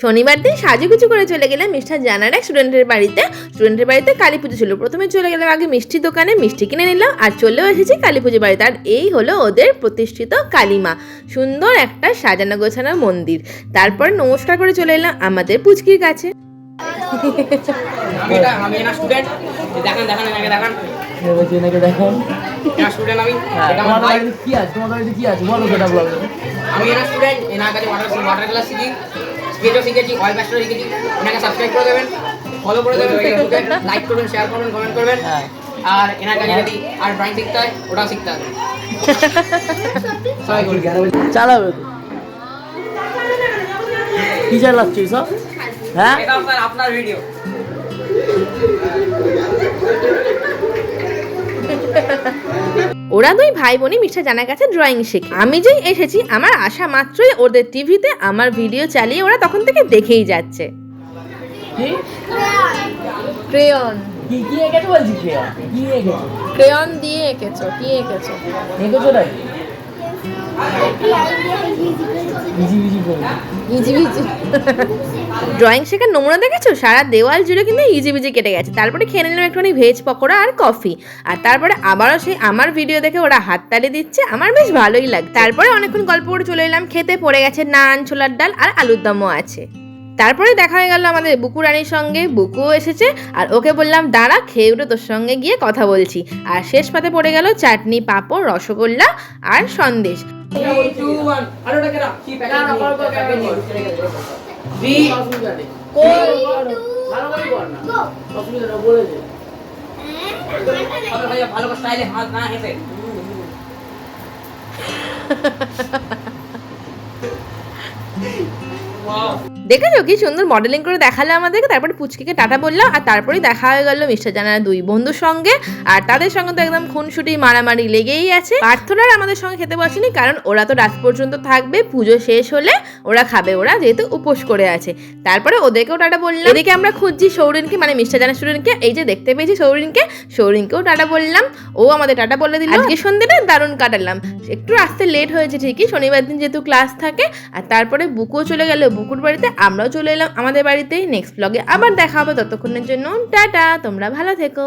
শনিবার দিন সাজুগুজু করে চলে গেলাম মিষ্টার জানার এক স্টুডেন্টের বাড়িতে কালী পুজো ছিল। প্রথমে চলে গেলাম আগে মিষ্টির দোকানে, মিষ্টি কিনে নিলাম আর চলেও এসেছি কালী পুজো বাড়িতে। আর এই হলো ওদের প্রতিষ্ঠিত কালীমা, সুন্দর একটা সাজানো গোছানো মন্দির। তারপর নমস্কার করে চলে এলাম আমাদের পুচকির কাছে। শিখেছি অয়েল প্যাস্টেল শিখেছি, এনাকে সাবস্ক্রাইব করে দেবেন, ফলো করে দেবেন, ফেসবুকে লাইক করবেন, শেয়ার করবেন, কমেন্ট করবেন। আর এনার কাছে যদি আর ড্রয়িং শিখতে হয় ওটাও শিখতে হবে। চালাবে তো কি চালাচ্ছি সব? হ্যাঁ এটা আপনার ভিডিও। ওরা দুই ভাই বোনই মিষ্টা জানার কাছে ড্রয়িং শেখে। আমি যেই এসেছি আমার আসা মাত্রই ওদের টিভিতে আমার ভিডিও চালিয়ে ওরা তখন থেকে দেখেই যাচ্ছে। ক্রেয়ন কি কি এঁকেছো বলছি? কি এঁকেছো? ক্রেয়ন দিয়ে এঁকেছো? কি এঁকেছো? এঁকেছো তাই ইজি বিজি ড্রয়িং শেখার নমুনা দেখেছো? সারা দেওয়াল জুড়ে কিন্তু ইজি বিজি কেটে গেছে। তারপরে খেয়ে নিলাম একটুখানি ভেজ পকোড়া আর কফি। আর তারপরে আবারও সেই আমার ভিডিও দেখে ওরা হাততালি দিচ্ছে, আমার বেশ ভালোই লাগে। তারপরে অনেকক্ষণ গল্প করে চলে এলাম খেতে। পড়ে গেছে নান, ছোলার ডাল আর আলুর দমও আছে। তারপরে দেখা হয়ে গেল আমাদের বুকু রানীর সঙ্গে। বুকুও এসেছে আর ওকে বললাম দাঁড়া, খেয়ে উঠে তোর সঙ্গে গিয়ে কথা বলছি। আর শেষ পাতে পড়ে গেল চাটনি, পাঁপড়, রসগোল্লা আর সন্দেশ। দেখেছো কি সুন্দর মডেলিং করে দেখালো আমাদেরকে। তারপরে পুচকিকে টাটা বললাম আর তারপরে দেখা হয়ে গেল মিষ্টার জানার দুই বন্ধুর সঙ্গে। আর তাদের সঙ্গে তো একদম খুনসুটি মারামারি লেগেই আছে। প্রার্থনার আমাদের সঙ্গে খেতে বসেনি, কারণ ওরা তো রাত পর্যন্ত থাকবে, পুজো শেষ হলে ওরা খাবে, ওরা যেহেতু উপোস করে আছে। তারপরে ওদেরকেও টাটা বললাম। এদিকে আমরা খুঁজছি সৌরিনকে, মানে মিষ্টার জানার স্টুডেন্টকে। এই যে দেখতে পেয়েছি সৌরিনকেও টাটা বললাম, ও আমাদের টাটা বলে দিল। আজকে সন্ধ্যেটা দারুণ কাটালাম। একটু আসতে লেট হয়েছে ঠিকই, শনিবার দিন যেহেতু ক্লাস থাকে। আর তারপরে বুকুও চলে গেল বুকুর বাড়িতে, আমরাও চলে এলাম আমাদের বাড়িতে। নেক্সট ব্লগে আবার দেখা হবে, ততক্ষণের জন্য টাটা, তোমরা ভালো থেকো।